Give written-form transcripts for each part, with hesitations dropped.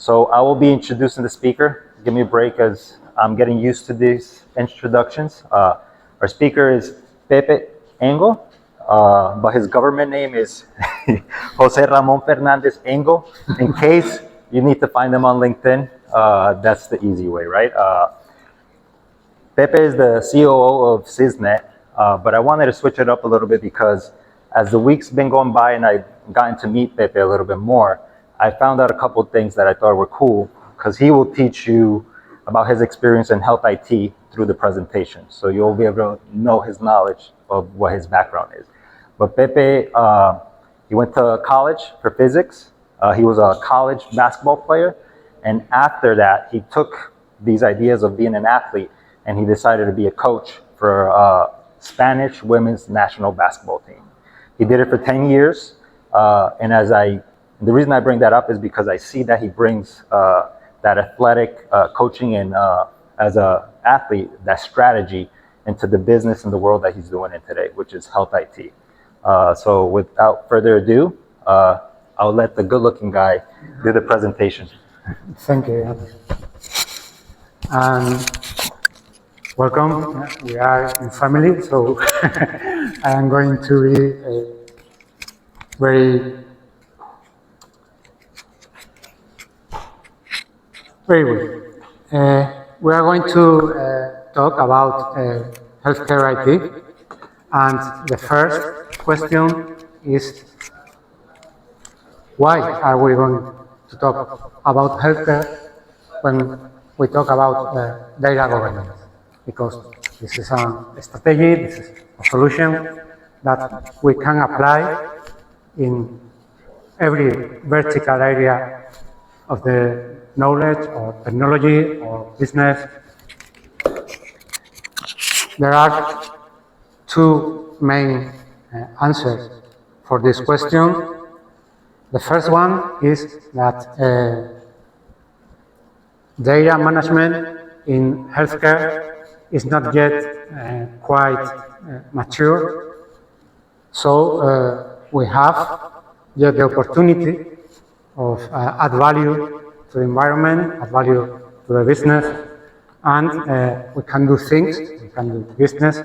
So I will be introducing the speaker. Give me a break as I'm getting used to these introductions. Our speaker is Pepe Engel, but his government name is Jose Ramon Fernandez Engel. In case you need to find him on LinkedIn, that's the easy way, right? Pepe is the COO of Cysnet, but I wanted to switch it up a little bit because as the week's been going by and I've gotten to meet Pepe a little bit more, I found out a couple of things that I thought were cool because he will teach you about his experience in health IT through the presentation. So you'll be able to know his knowledge of what his background is. But Pepe, he went to college for physics. He was a college basketball player. And after that, he took these ideas of being an athlete and he decided to be a coach for Spanish women's national basketball team. He did it for 10 years. And the reason I bring that up is because I see that he brings that athletic coaching and as an athlete, that strategy into the business and the world that he's doing in today, which is health IT. So without further ado, I'll let the good-looking guy do the presentation. Thank you. Welcome. We are in family, so I am going to be very good. We are going to talk about healthcare IT, and the first question is, why are we going to talk about healthcare when we talk about data governance? Because this is a strategy, this is a solution that we can apply in every vertical area of the knowledge or technology or business. There are two main answers for this question. The first one is that data management in healthcare is not yet quite mature. So we have yet the opportunity of add value to the environment, add value to the business, and we can do things, we can do business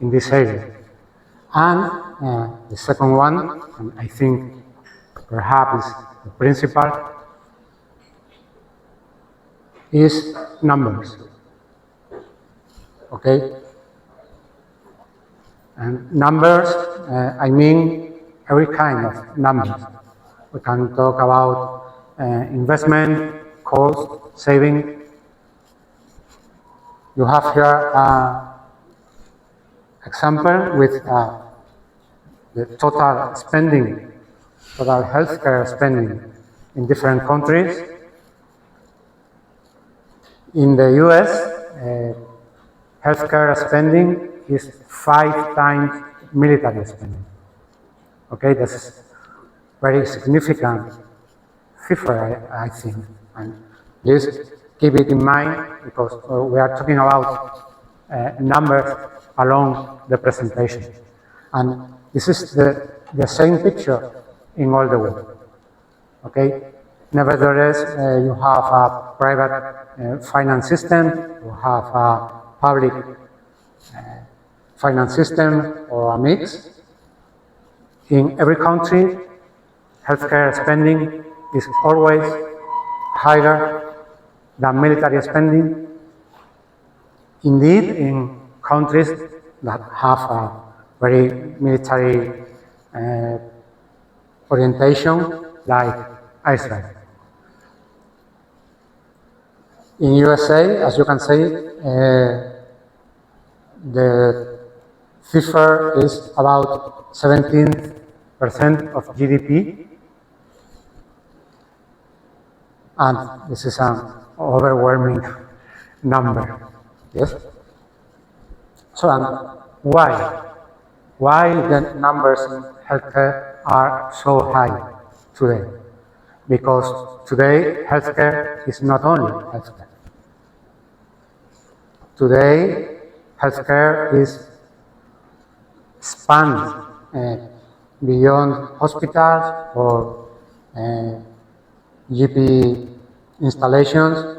in this area. And the second one, and I think perhaps the principal, is numbers. Okay? And numbers, I mean every kind of numbers. We can talk about investment, cost, saving. You have here an example with the total spending, total healthcare spending in different countries. In the US, healthcare spending is 5 times military spending. Okay, that's very significant figure, I think. And please keep it in mind because we are talking about numbers along the presentation. And this is the same picture in all the world. Okay? Nevertheless, you have a private finance system, you have a public finance system or a mix. In every country, healthcare spending is always higher than military spending. Indeed, in countries that have a very military orientation, like Israel. In USA, as you can see, the figure is about 17% of GDP, and this is an overwhelming number. Yes. So, why? Why the numbers in healthcare are so high today? Because today healthcare is not only healthcare. Today, healthcare is spanned beyond hospitals or GP installations.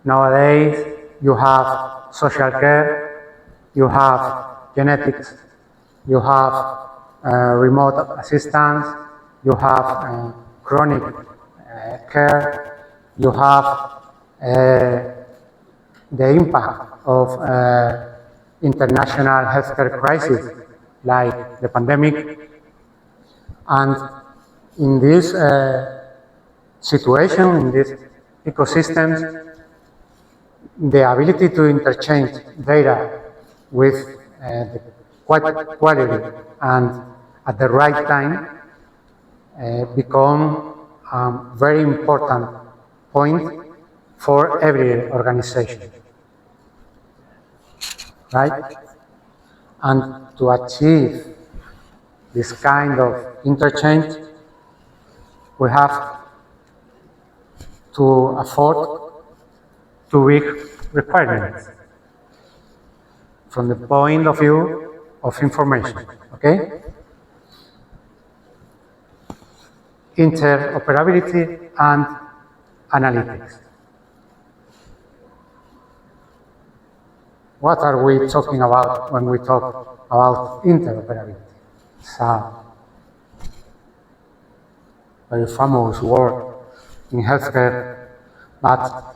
Nowadays, you have social care, you have genetics, you have remote assistance, you have chronic care, you have the impact of international healthcare crisis like the pandemic. And in this situation, in these ecosystems, the ability to interchange data with the quality and at the right time become a very important point for every organization, right? And to achieve this kind of interchange, we have to afford two big requirements from the point of view of information, okay? Interoperability and analytics. What are we talking about when we talk about interoperability? It's a very famous word in healthcare, but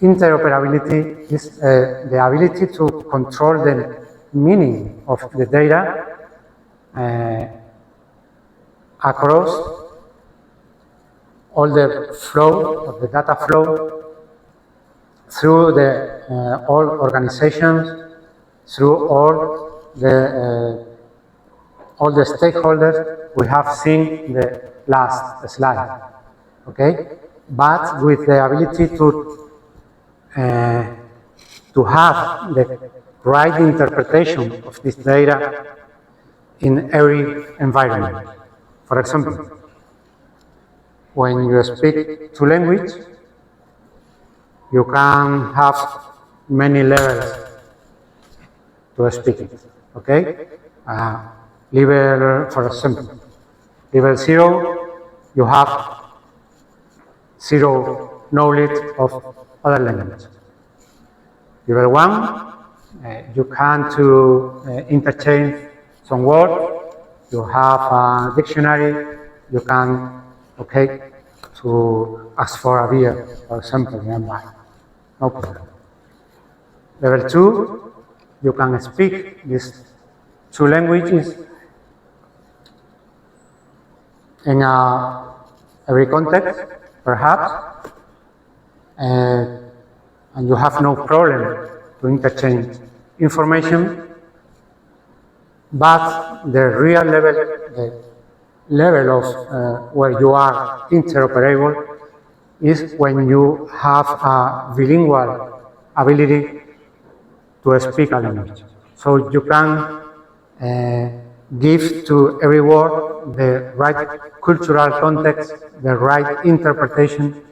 interoperability is the ability to control the meaning of the data across all the flow of the data flow through the all organizations, through all the stakeholders we have seen in the last slide, okay? But with the ability to have the right interpretation of this data in every environment. For example, when you speak two languages, you can have many levels to speak it, okay? Level, for example, level 0, you have zero knowledge of other languages. Level 1, you can interchange some words, you have a dictionary, you can, okay, to ask for a beer, for example, nearby. No problem. Level 2, you can speak these two languages in every context, perhaps, and you have no problem to interchange information, but the real level, the level of where you are interoperable is when you have a bilingual ability to speak a language. So you can give to every word the right cultural context, the right interpretation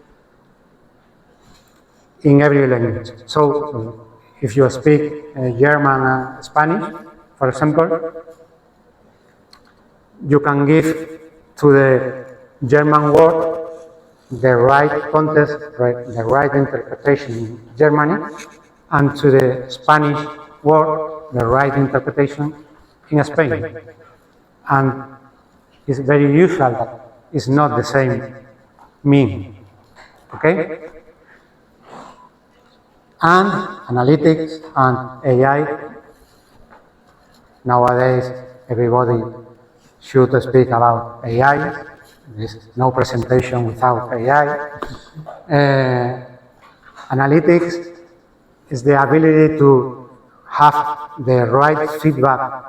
in every language. So if you speak German and Spanish, for example, you can give to the German word the right context, the right interpretation in Germany, and to the Spanish word the right interpretation in Spain. And it's very usual that it's not the same meaning, okay? And analytics and AI, nowadays everybody should speak about AI. There's no presentation without AI. Analytics is the ability to have the right feedback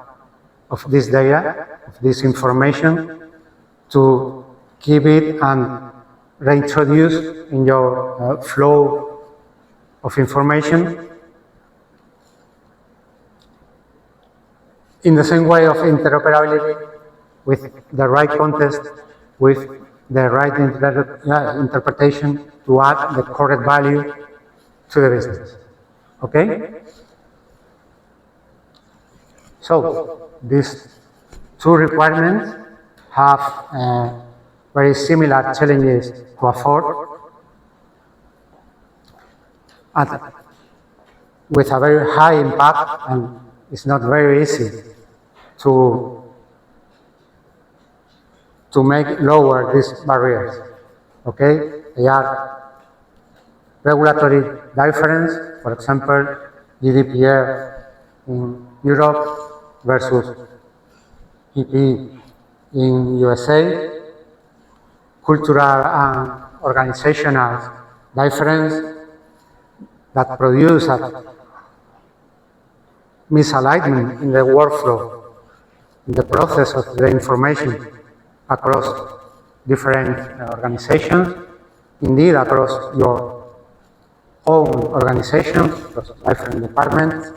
of this data, of this information, to keep it and reintroduce in your flow of information. In the same way of interoperability, with the right context, with the right interpretation to add the correct value to the business. Okay? So, these two requirements have very similar challenges to afford, with a very high impact, and it's not very easy to make lower these barriers. Okay, they are regulatory difference, for example, GDPR in Europe versus EP in USA, cultural and organizational difference that produce a misalignment in the workflow, in the process of the information across different organizations, indeed across your own organization, across different departments,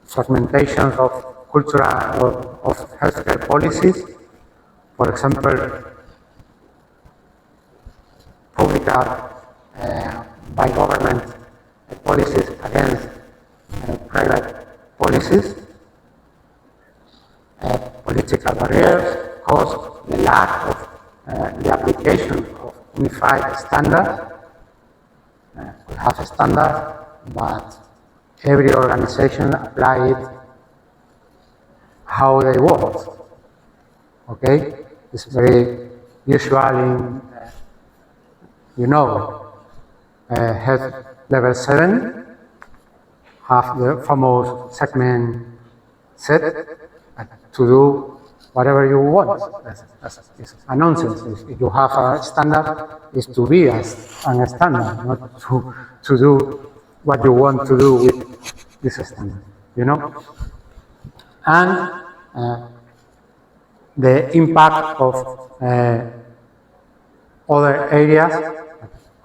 fragmentations of cultural or of healthcare policies, for example, public by government policies against private policies, political barriers cause the lack of the application of unified standards. We have a standard, but every organization apply it how they want. Okay, it's very usual in, health level 7, have the famous segment set to do whatever you want. It's a nonsense. If you have a standard, it's to be a standard, not to do what you want to do with this standard, And the impact of other areas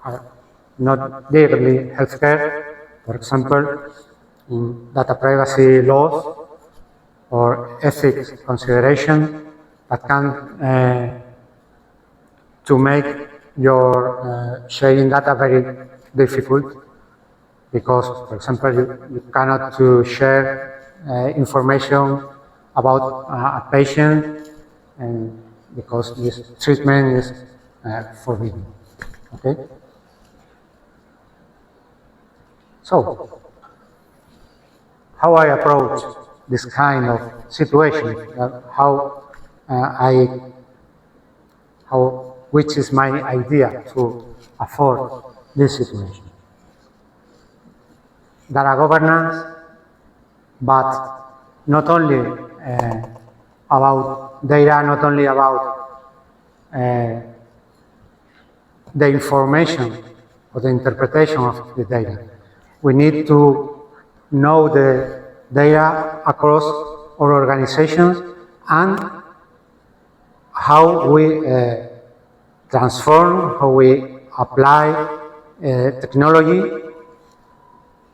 are not directly healthcare, for example, in data privacy laws or ethics consideration that can to make your sharing data very difficult, because, for example, you cannot to share information about a patient, and because this treatment is forbidden. Okay. So, how I approach this kind of situation, which is my idea to afford this situation. Data governance, but not only about data, not only about the information or the interpretation of the data. We need to know the data across our organizations and how we transform, how we apply technology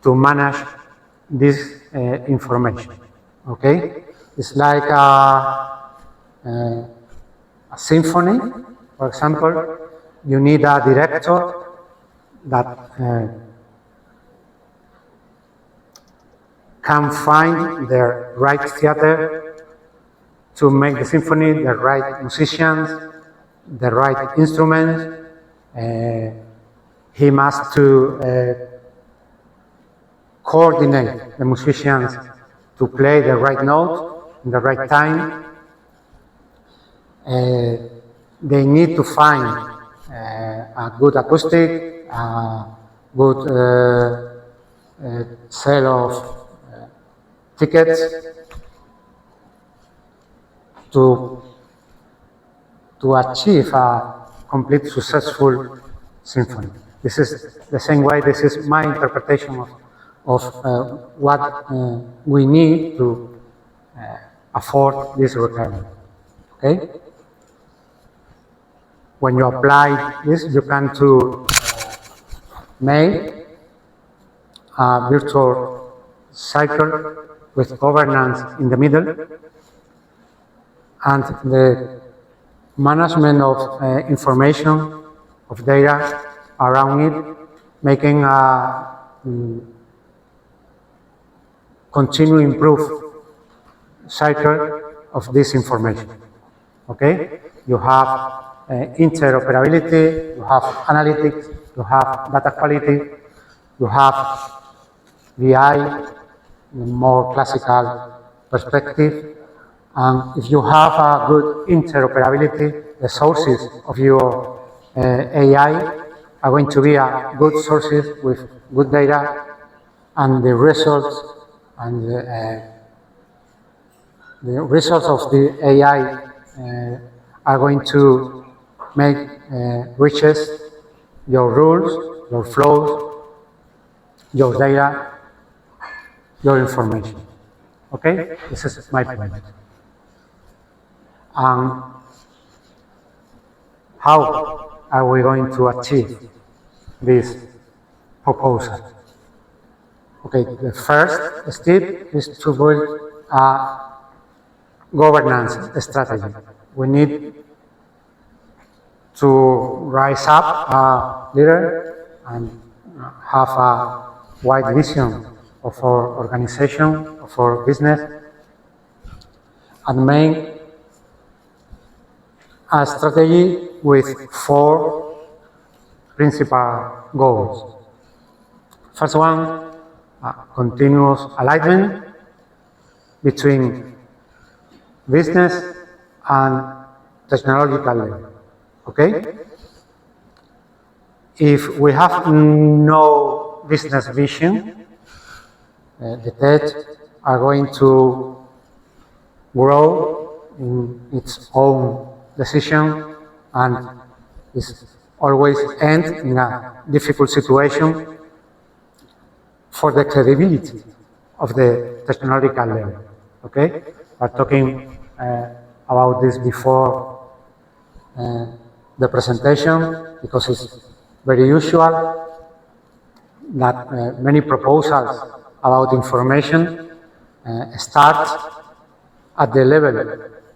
to manage this information. Okay, it's like a symphony. For example, you need a director that can find the right theater to make the symphony, the right musicians, the right instruments. He must to coordinate the musicians to play the right note in the right time. They need to find a good acoustic, a good sale of tickets to achieve a complete successful symphony. This is the same way, this is my interpretation of what we need to afford this requirement. Okay? When you apply this, you can to make a virtual cycle with governance in the middle, and the management of information, of data around it, making a continue improve cycle of this information. Okay? You have interoperability, you have analytics, you have data quality, You have VI, the more classical perspective. And if you have a good interoperability, the sources of your AI are going to be good sources with good data, and the results of the AI are going to make riches your rules, your flows, your data, your information. Okay? This is my point. How are we going to achieve this proposal? Okay, the first step is to build a governance strategy. We need to rise up a leader and have a wide vision of our organization, of our business, and make a strategy with 4 principal goals. First one, continuous alignment between business and technological level. Okay? If we have no business vision, the tech are going to grow in its own decision and is always end in a difficult situation for the credibility of the technological level. Okay? We're talking about this before the presentation, because it's very usual that many proposals about information start at the level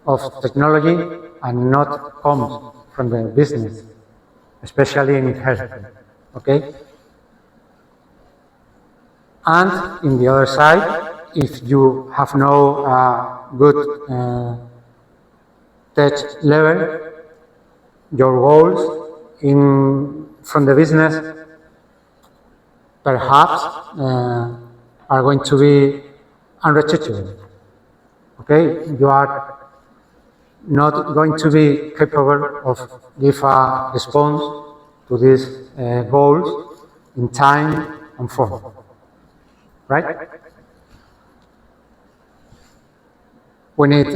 of technology and not come from the business, especially in healthcare. Okay? And in the other side, if you have no good tech level, your goals from the business perhaps are going to be unreachable. Okay, you are not going to be capable of give a response to these goals in time and form. Right? We need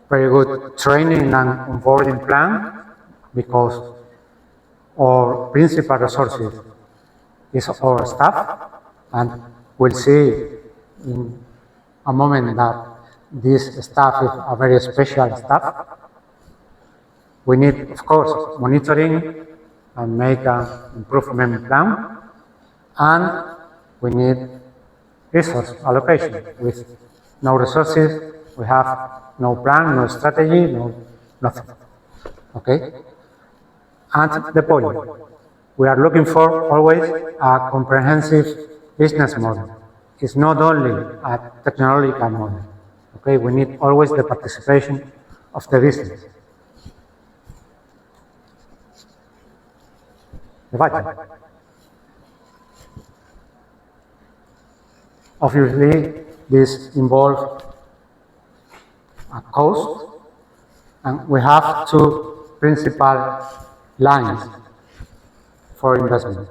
very good training and onboarding plan, because our principal resources is our staff, and we'll see in a moment that this staff is a very special staff. We need, of course, monitoring and make an improvement plan, and we need resource allocation. With no resources, we have no plan, no strategy, nothing. Okay? And the point, we are looking for always a comprehensive business model. It's not only a technological model. Okay? We need always the participation of the business. The budget. Obviously, this involves a cost, and we have 2 principal lines for investment.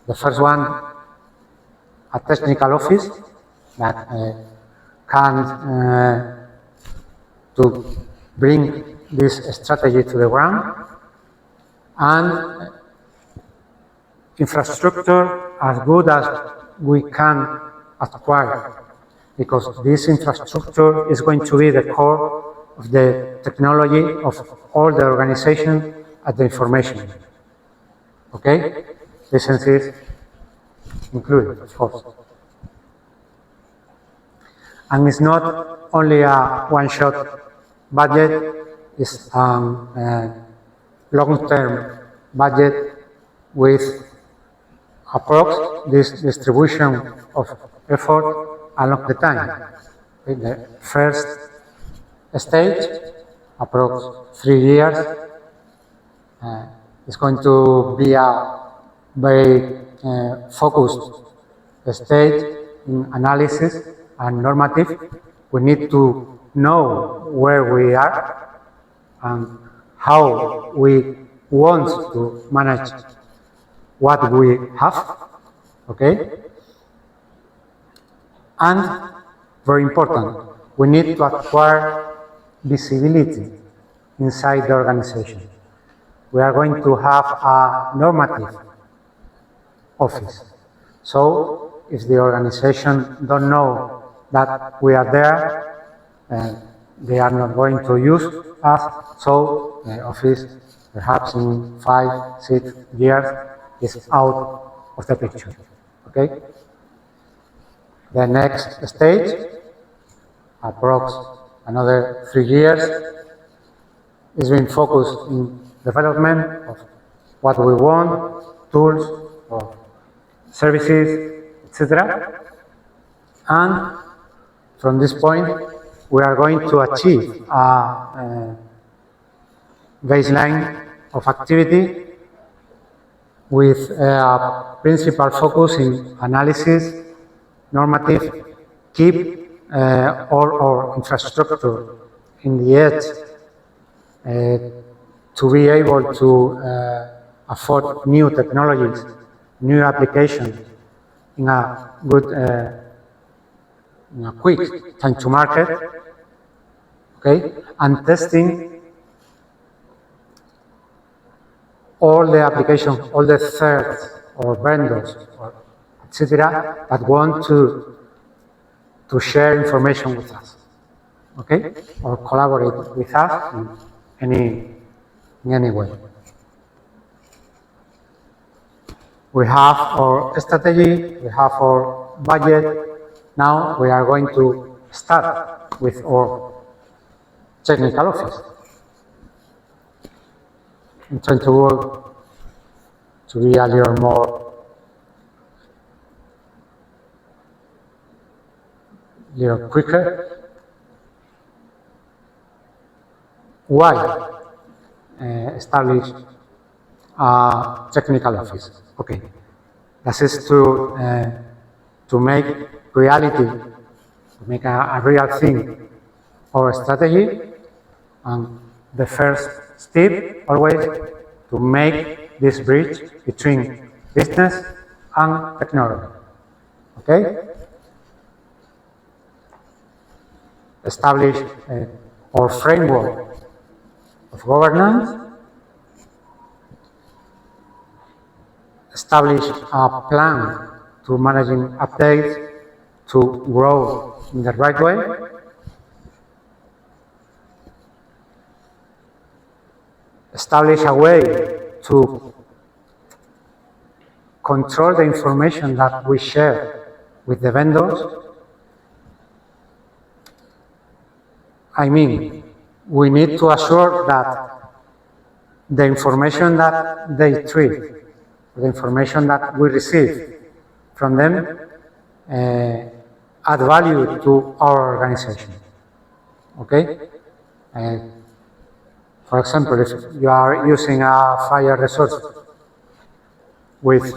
The first one, a technical office that can to bring this strategy to the ground, and infrastructure as good as we can acquire, because this infrastructure is going to be the core of the technology of all the organization at the information. Okay? Licenses included, of course. And it's not only a one-shot budget, it's a long-term budget with approx this distribution of effort along the time. In the first stage, approx 3 years, is going to be a very focused stage in analysis and normative. We need to know where we are and how we want to manage what we have, okay? And very important, we need to acquire visibility inside the organization. We are going to have a normative office. So if the organization don't know that we are there, they are not going to use us. So the office, perhaps in 5, 6 years, is out of the picture. Okay. The next stage, approx another 3 years, is being focused in development of what we want, tools, or services, etc. And from this point, we are going to achieve a baseline of activity with a principal focus in analysis, normative, keep all our infrastructure in the edge to be able to afford new technologies, new applications in a good, in a quick time to market, okay, and testing all the applications, all the thirds or vendors, or etc., that want to share information with us, okay, or collaborate with us in any way. We have our strategy, we have our budget. Now we are going to start with our technical office. I'm trying to work to be a little quicker. Why establish a technical office? Okay, this is to make reality, to make a real thing, our strategy, and the first step always to make this bridge between business and technology. Okay? Establish our framework of governance. Establish a plan to managing updates to grow in the right way. Establish a way to control the information that we share with the vendors. I mean, we need to assure that the information that they treat, the information that we receive from them, add value to our organization. Okay? For example, if you are using a fire resource with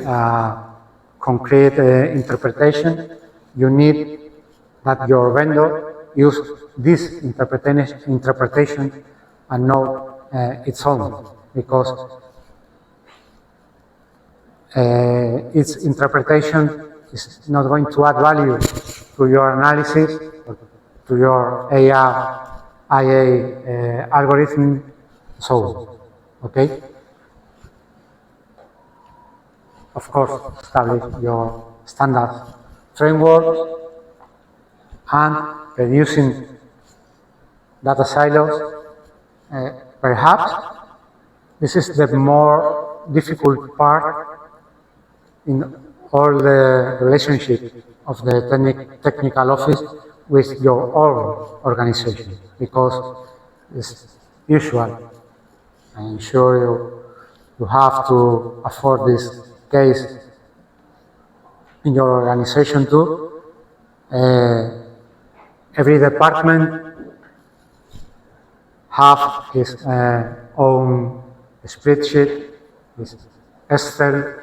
concrete interpretation, you need that your vendor use this interpretation and not its own, because its interpretation is not going to add value to your analysis, or to your IA algorithm, so on. Okay? Of course, establish your standard framework and reducing data silos. Perhaps this is the more difficult part in all the relationship of the technical office with your own organization, because it's usual. I'm sure you have to afford this case in your organization too. Every department have his own spreadsheet, his Excel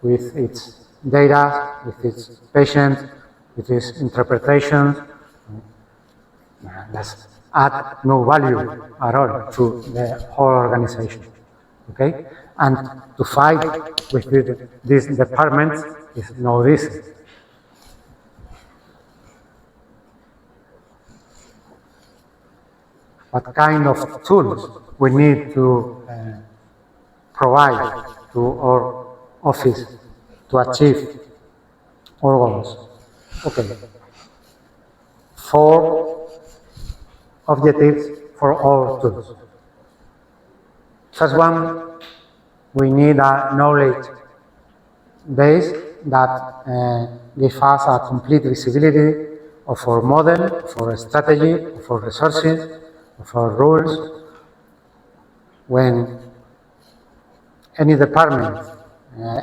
with its data, with its patients, with its interpretations. Let's add no value at all to the whole organization. Okay? And to fight with these departments is no easy. What kind of tools we need to provide to our office to achieve our goals? Okay. 4 objectives for our tools. First one, we need a knowledge base that gives us a complete visibility of our model, of our strategy, of our resources, of our rules. When any department,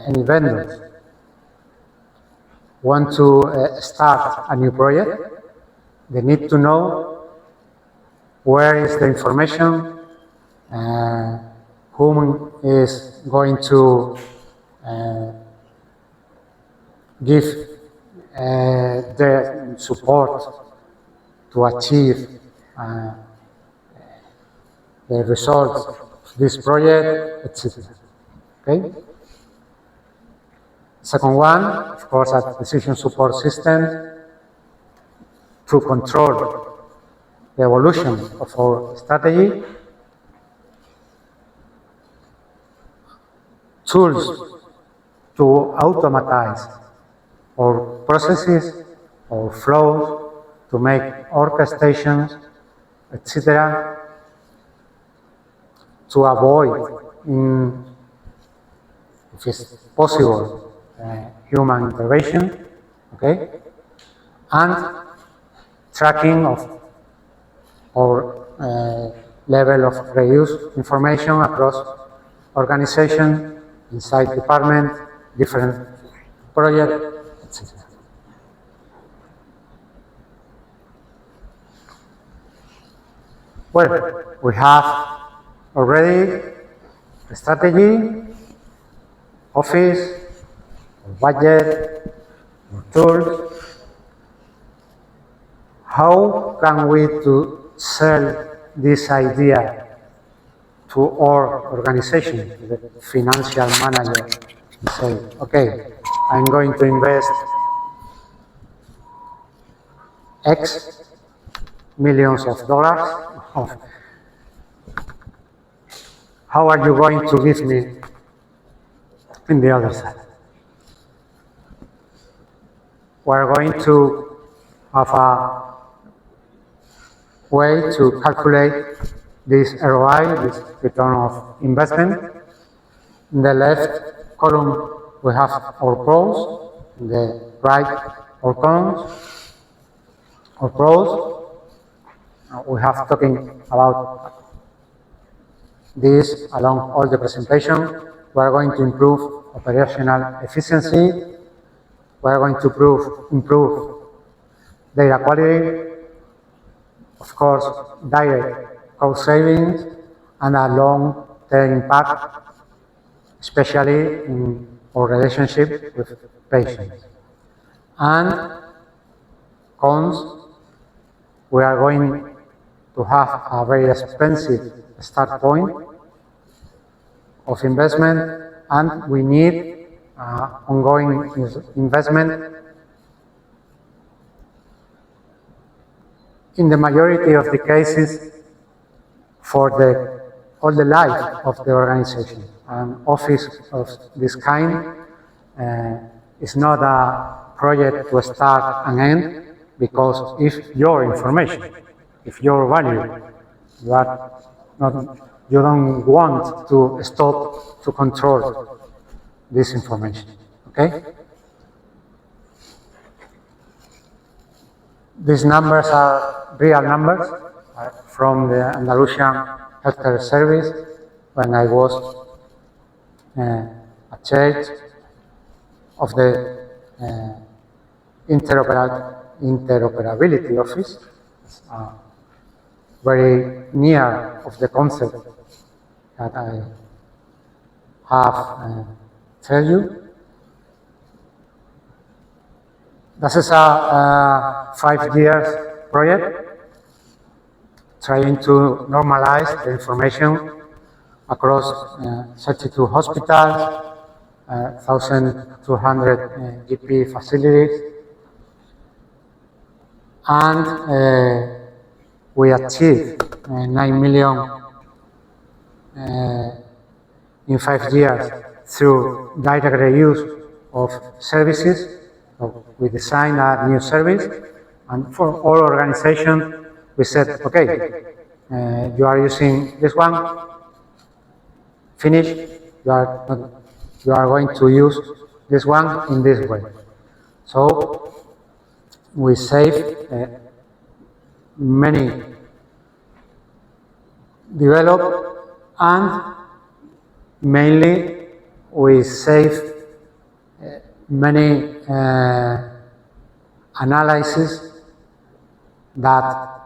any vendors want to start a new project, they need to know where is the information, whom is going to give the support to achieve the results of this project, etc. Okay? Second one, of course, a decision support system to control the evolution of our strategy. Tools to automatize our processes, our flows, to make orchestrations, etc., to avoid, if it's possible, human intervention, okay, and tracking of our level of reuse information across organization, inside department, different projects, etc. Well, we have already a strategy, office, budget, tools. How can we sell this idea to our organization, to the financial manager, and say, okay, I'm going to invest X millions of dollars. How are you going to give me in the other side? We're going to have a way to calculate this ROI, this return of investment. In the left column, we have our pros. In the right, our cons. Our pros, we have talking about this along all the presentation. We are going to improve operational efficiency. We are going to improve data quality, of course, direct cost savings, and a long-term impact, especially in our relationship with patients. And cons, we are going to have a very expensive start point of investment, and we need ongoing investment. In the majority of the cases, for all the life of the organization. An office of this kind is not a project to start and end, because if your information, if your value, you don't want to stop to control this information, okay? These numbers are real numbers from the Andalusian Health Service when I was a church of the Interoperability Office, very near of the concept that I have tell you. This is a 5 years project trying to normalize the information across 32 hospitals, 1,200 GP facilities, and we achieved 9 million in 5 years through direct reuse of services. So we designed a new service, and for all organizations, we said, okay, you are using this one, finish, you are going to use this one in this way. So we save many developed, and mainly we save many analyses that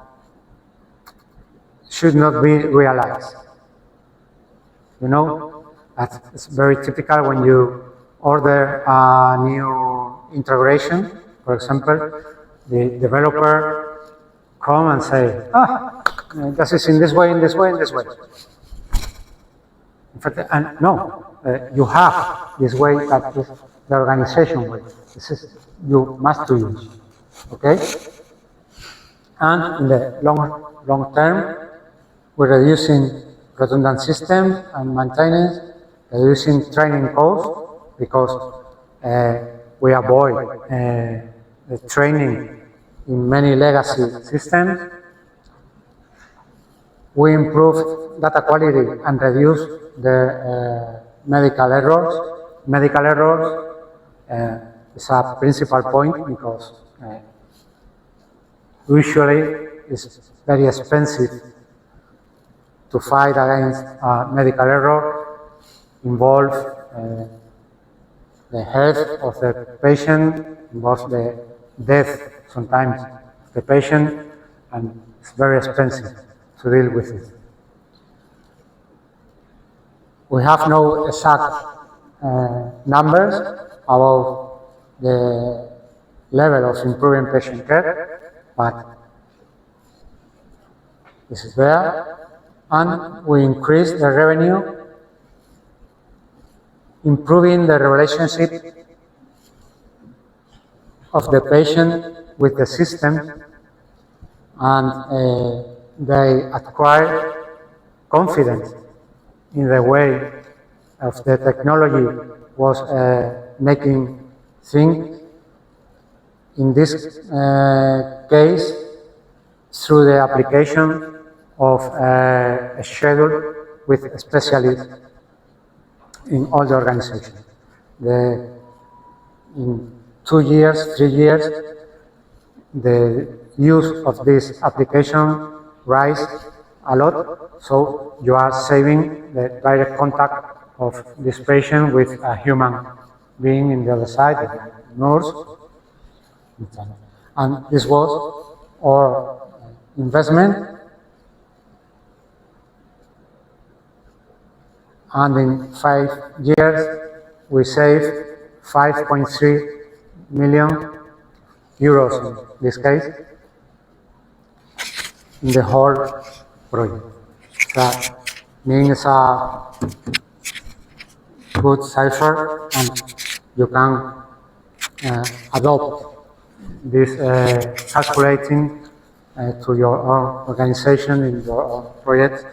should not be realized. You know, that's very typical when you order a new integration. For example, the developer come and say, this is in this way, in this way, in this way. In fact, and no, you have this way that is the organization way. This is, you must use, okay? And in the long term, we're reducing redundant systems and maintenance, reducing training costs, because we avoid the training in many legacy systems. We improve data quality and reduce the medical errors. Medical errors is a principal point because usually it's very expensive to fight against medical error, involve the health of the patient, involves the death sometimes of the patient, and it's very expensive to deal with it. We have no exact numbers about the level of improving patient care, but this is there. And we increase the revenue, improving the relationship of the patient with the system, and they acquire confidence in the way of the technology was making things. In this case, through the application of a schedule with specialists in all the organization. In 2 years, 3 years, the use of this application rise a lot, so you are saving the direct contact of this patient with a human being in the other side, the nurse. And this was our investment. And in 5 years, we saved 5.3 million euros in this case, in the whole project. That means a good cipher, and you can adopt this calculating to your own organization in your own project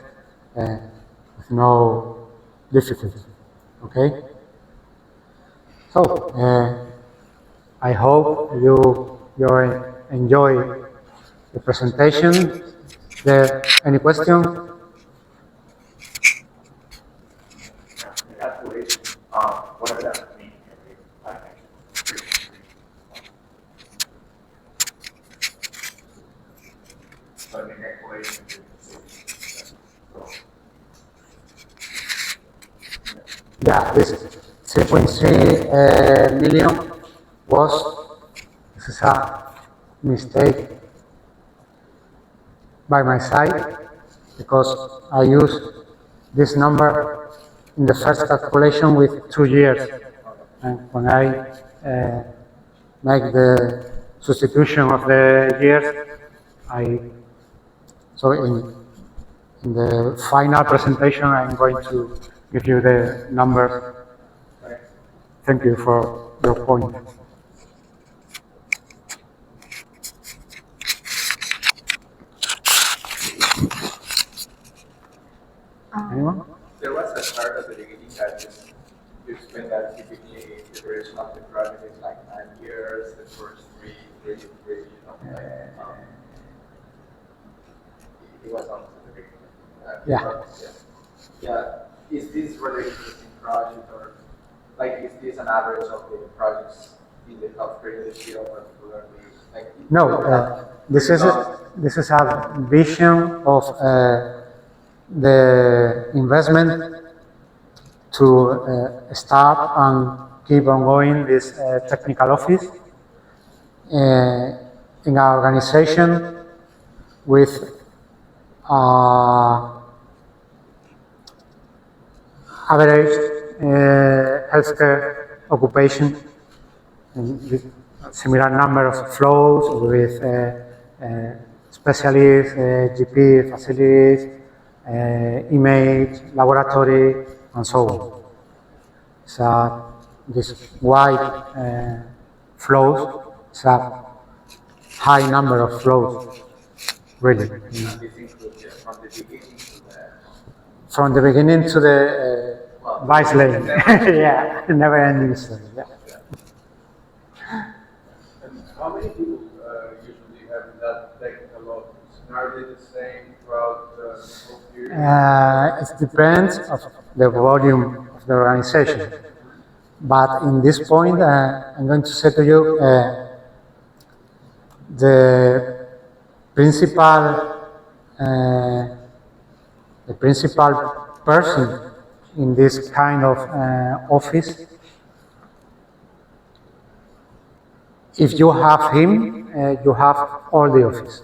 with no difficulty. Okay? So, I hope you enjoy the presentation. Is there any question? What does that mean? Yeah, this 3.3 million this is a mistake by my side, because I used this number in the first calculation with 2 years. And when I make the substitution of the years, so in the final presentation, I'm going to give you the numbers. Thank you for your point. Anyone? There was a chart at the beginning that you explained that typically the duration of the project is like 9 years, the first three, it was on the beginning. Yeah. Yeah. Is this related to the same project, or like is this an average of the projects in the healthcare industry, or particularly like? No, this is a vision of the investment to start and keep on going this technical office in our organization with average healthcare occupation, with similar number of flows with specialists, GP facilities, image, laboratory, and so on. So this wide flows, it's a high number of flows, really. This includes From the beginning to the vice lane. Yeah, never ending story. Yeah. And how many people usually have that technical office? Are they the same throughout the whole period? It depends of the volume of the organization. But in this point, I'm going to say to you, the principal person in this kind of office, if you have him, you have all the office.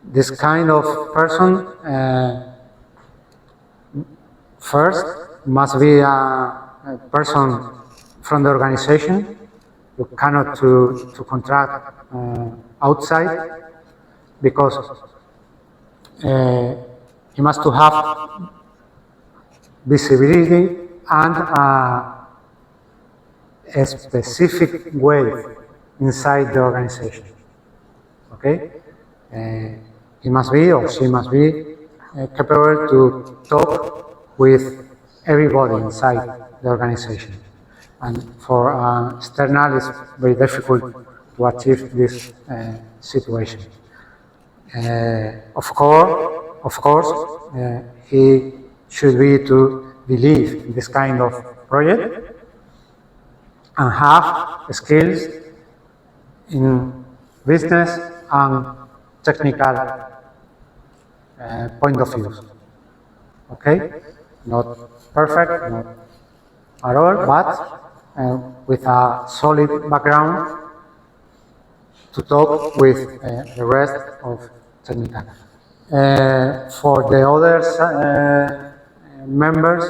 This kind of person first must be a person from the organization. You cannot to contract outside, because he must to have visibility and a specific way inside the organization. Okay, he must be or she must be capable to talk with everybody inside the organization. And for external, it's very difficult to achieve this situation. Of course, he should be to believe in this kind of project and have skills in business and technical point of view. Okay, not perfect, not at all, but with a solid background to talk with the rest of technical. For the other members,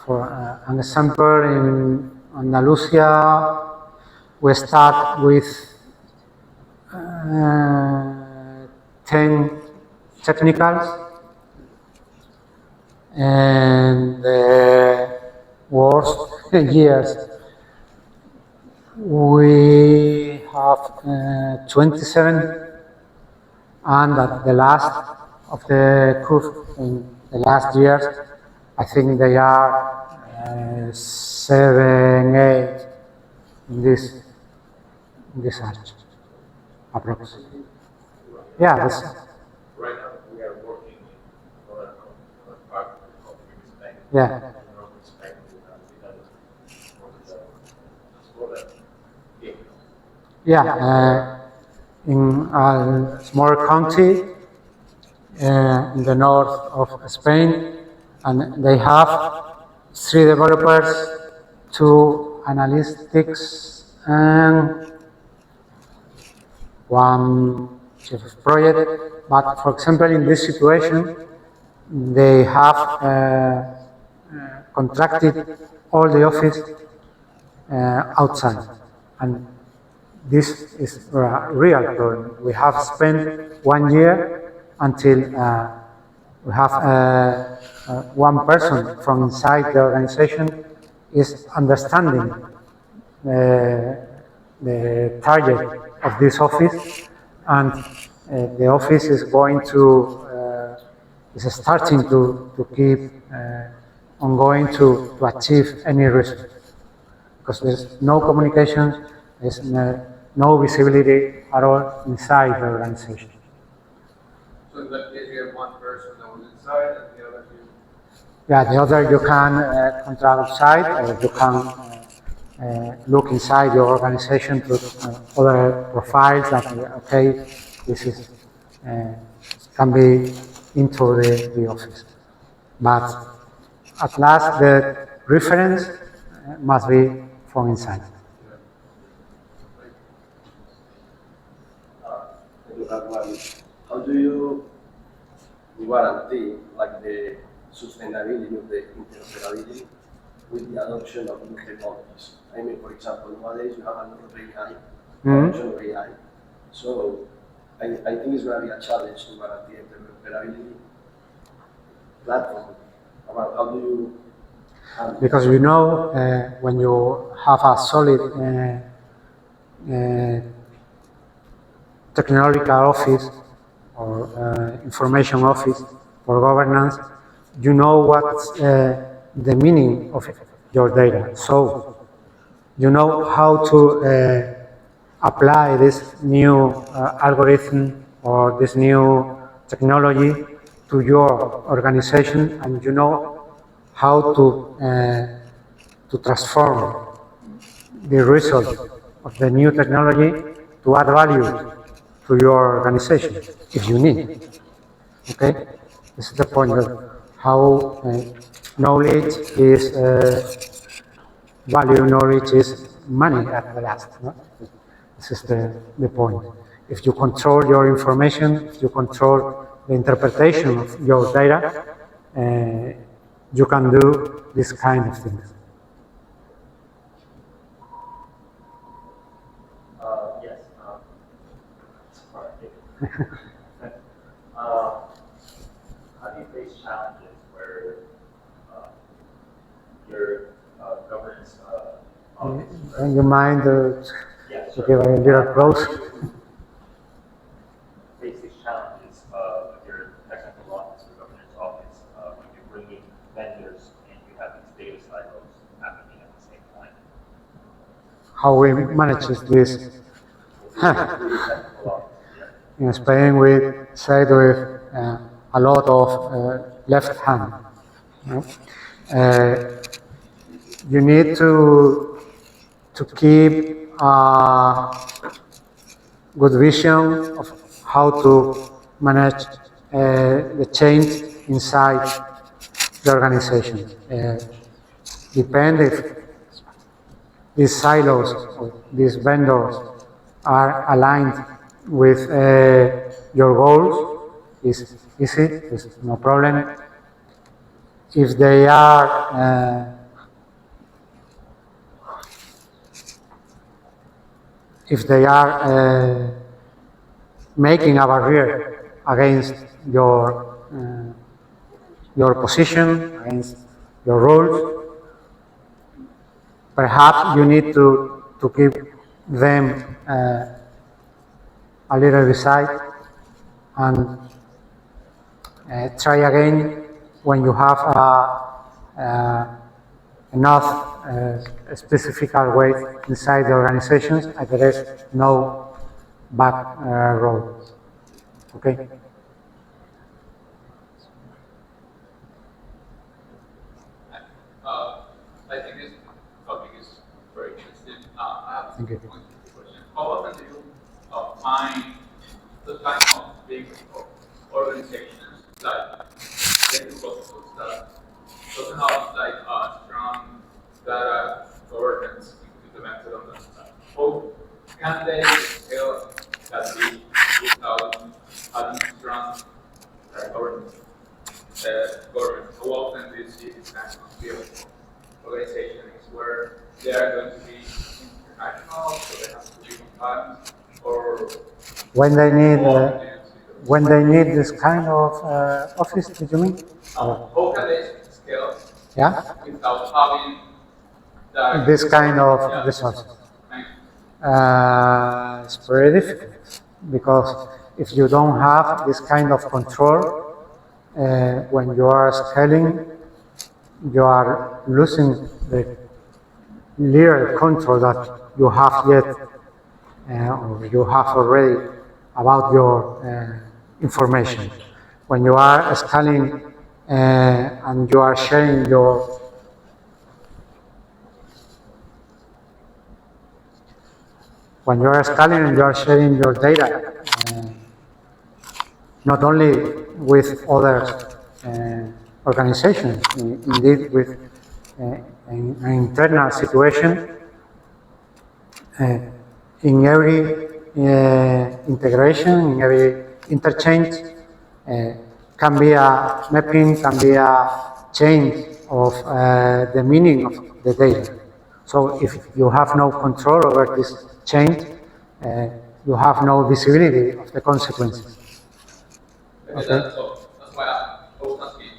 for an example, in Andalusia, we start with 10 technicals, and the worst years we have 27, and at the last of the curve in the last years, I think they are 7, 8 in this arch, approximately. Yeah, that's, Right now, we are working on a part of Spain. yeah. Yeah, in a small country in the north of Spain, and they have 3 developers, 2 analytics, and 1 chief of project. But for example, in this situation, they have contracted all the office outside, and this is a real problem. We have spent 1 year until we have one person from inside the organization is understanding the target of this office, and the office is going to is starting to keep ongoing to achieve any result, because there's no communication, there's no visibility at all inside the organization. So in that case, you have one person that was inside and the other two. Yeah, the other you can control outside, or you can look inside your organization to other profiles that, okay, this is can be into the office. But at last, the reference must be from inside. I do have one. How do you guarantee like the sustainability of the interoperability with the adoption of new technologies? I mean, for example, nowadays you have a lot of AI, adoption of AI. So I think it's going to be a challenge to guarantee interoperability platform. About how do you handle Because you know, when you have a solid technological office or information office for governance, you know what's the meaning of your data. So you know how to apply this new algorithm or this new technology to your organization, and you know how to transform the result of the new technology to add value to your organization, if you need. Okay, this is the point of how knowledge is value. Knowledge is money at the last. No? This is the point. If you control your information, if you control the interpretation of your data, you can do this kind of things. Yes. How do you face challenges where your governance office? You mind Yeah, to give a little close? Face these challenges with your technical office or governance office when you're bringing vendors and you have these data silos happening at the same time? How we manage this? Technical office, yeah. In Spain, we say with a lot of left hand. You know? You need to keep a good vision of how to manage the change inside the organization. Depend if these silos or these vendors are aligned with your goals, is easy, is no problem. If they are making a barrier against your position, against your rules, perhaps you need to keep them a little beside and try again when you have enough specific weight inside the organizations, and there is no back road. Okay? I think this topic is very interesting. I have Thank you. one question. How often do you find the time of being organizations like technical offices that doesn't have like a strong data governance implemented on them? How can they scale that be without having strong governance? How often do you see this kind of field organizations where they are going to be international, so they have to be times or When they need, how often do you see them? when they need this kind of office, did you mean? How can they scale Yeah, without having that this kind of yeah, resources. thank It's very difficult because if you don't have this kind of control, when you are scaling, you are losing the little control that you have yet, or you have already about your information. When you are scaling and you are sharing your when you are scaling and you are sharing your data, not only with other organizations, indeed with an internal situation, in every integration, in every interchange, can be a mapping, can be a change of the meaning of the data. So if you have no control over this change, you have no visibility of the consequences. Okay. That's why I was asking,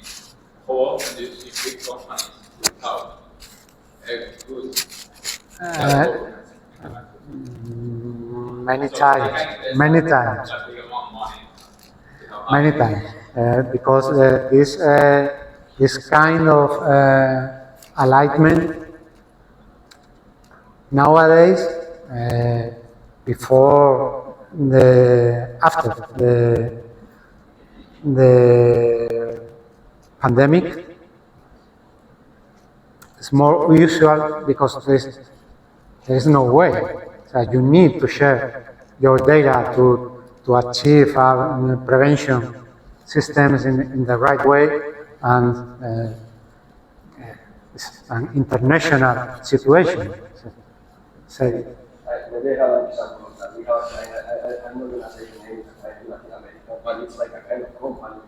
how often do you see big companies without a good data governance implemented? Many So they times, can invest many times, that big amount of money without many having times, because this kind of alignment nowadays, before after the pandemic, it's more usual because there is no way. So you need to share your data to achieve prevention systems in the right way, and it's an international situation. So, Maybe I have an example of that. We have, I'm not going to say the name, it's in Latin America, but it's like a kind of company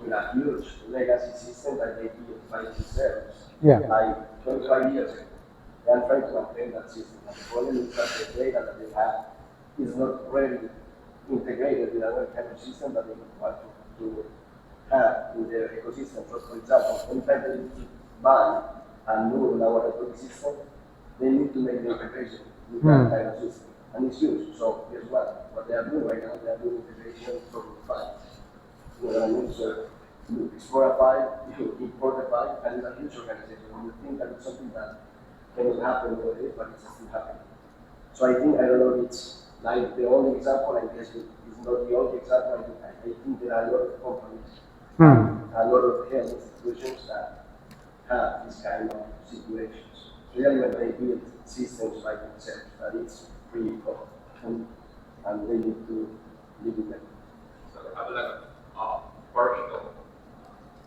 with a huge legacy system that they built by themselves, yeah. like 25 years ago. They are trying to maintain that system. And the problem is that the data that they have is not really integrated with another kind of system that they want to have in their ecosystem. So, for example, anytime they need to buy a new laboratory system, they need to make the integration with that kind of system. And it's huge. So guess what? What they are doing right now, they are doing integration from files. You know what I mean? So you explore a file, you import a file, and it's a huge organization. And you think that it's something that cannot happen nowadays, but it's still happening. So I think, I don't know if it's like the only example, I guess it's not the only example. I think there are a lot of companies, a lot of health institutions that have this kind of situations. Really, when they build systems like themselves, that it's pretty common, and they need to live with them. so they have like a partial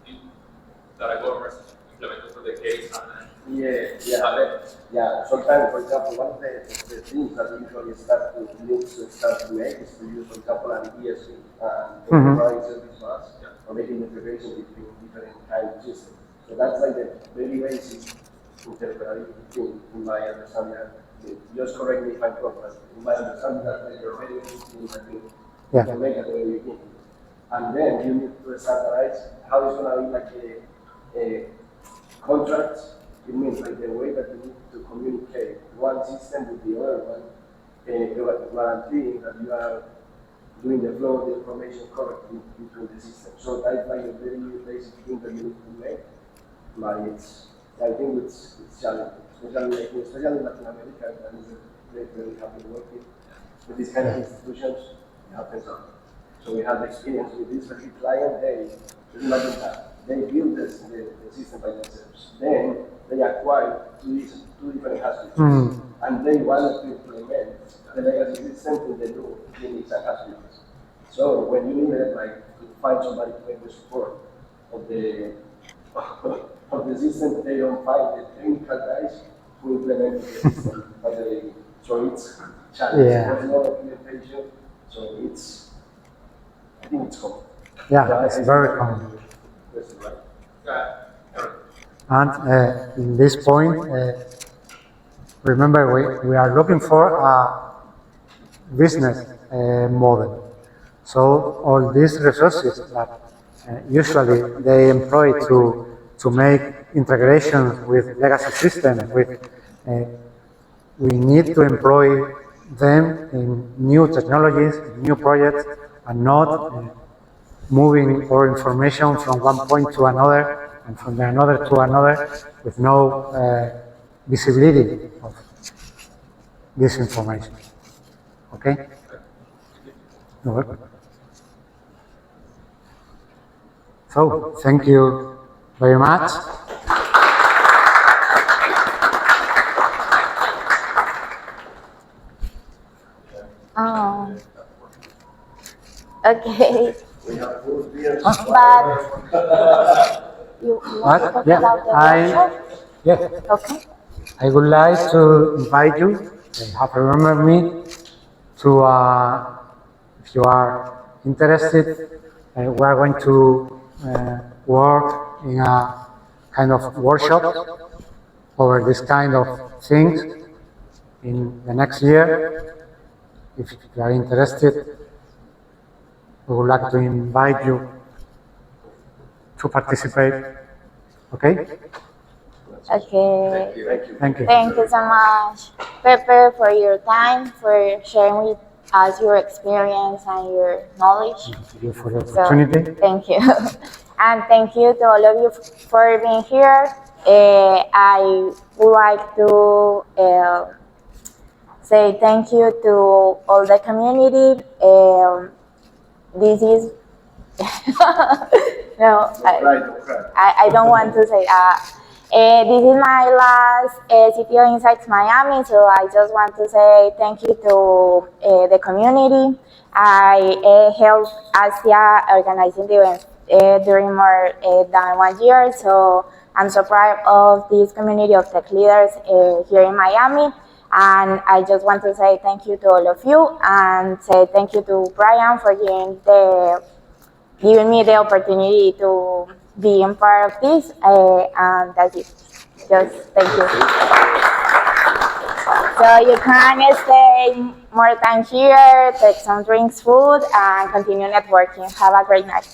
data governance implemented for the case and Yeah. Sometimes, for example, one of the things that we usually start to make is to use, for example, an ESP, enterprise service bus, or making integration between different kind of systems. So that's like the very basic interoperability thing, in my understanding. Just correct me if I'm wrong, but in my understanding, that's like the very basic thing that you can make at the very beginning. And then you need to standardize how it's going to be like a contract. It means like the way that you need to communicate one system with the other one, guaranteeing that you are doing the flow of the information correctly between the system. So that's like a very basic thing that you need to make. But I think it's challenging, especially in Latin America, and it's a place where we have been working with these kind of institutions. It happens a lot. So we have experience with this particular client. They imagine that they built the system by themselves. Then they acquired two different hospitals, and they wanted to implement the legacy system in the new clinics and hospitals. So when you needed like to find somebody to make the support of the system, they don't find the technical guys who implement the system by the beginning. So it's challenging. There's no documentation, so I think it's common. Yeah, it's very common. That's right. And in this point, remember we are looking for business model. So all these resources that usually they employ to make integrations with legacy systems, we need to employ them in new technologies, new projects, and not moving our information from one point to another and from another to another with no visibility of this information. Okay? You're welcome. So, thank you very much. Okay, We have 4 beers. but you want to What? talk Yeah, about the workshop? yes, Okay. I would like to invite you, you have remembered me, to, if you are interested, we are going to work in a kind of workshop over this kind of things in the next year. If you are interested, we would like to invite you to participate. Okay? Okay. Thank you. Thank you so much, Pepe, for your time, for sharing with us your experience and your knowledge. Thank you for the So, opportunity. thank you. And thank you to all of you for being here. I would like to say thank you to all the community. This is no, I don't want to say this is my last CTO Insights Miami, so I just want to say thank you to the community. I helped Asia organizing the event during more than 1 year, so I'm so proud of this community of tech leaders here in Miami. And I just want to say thank you to all of you, and say thank you to Brian for giving me the opportunity to be a part of this, and that's it. Just thank you. So you can stay more time here, take some drinks, food, and continue networking. Have a great night.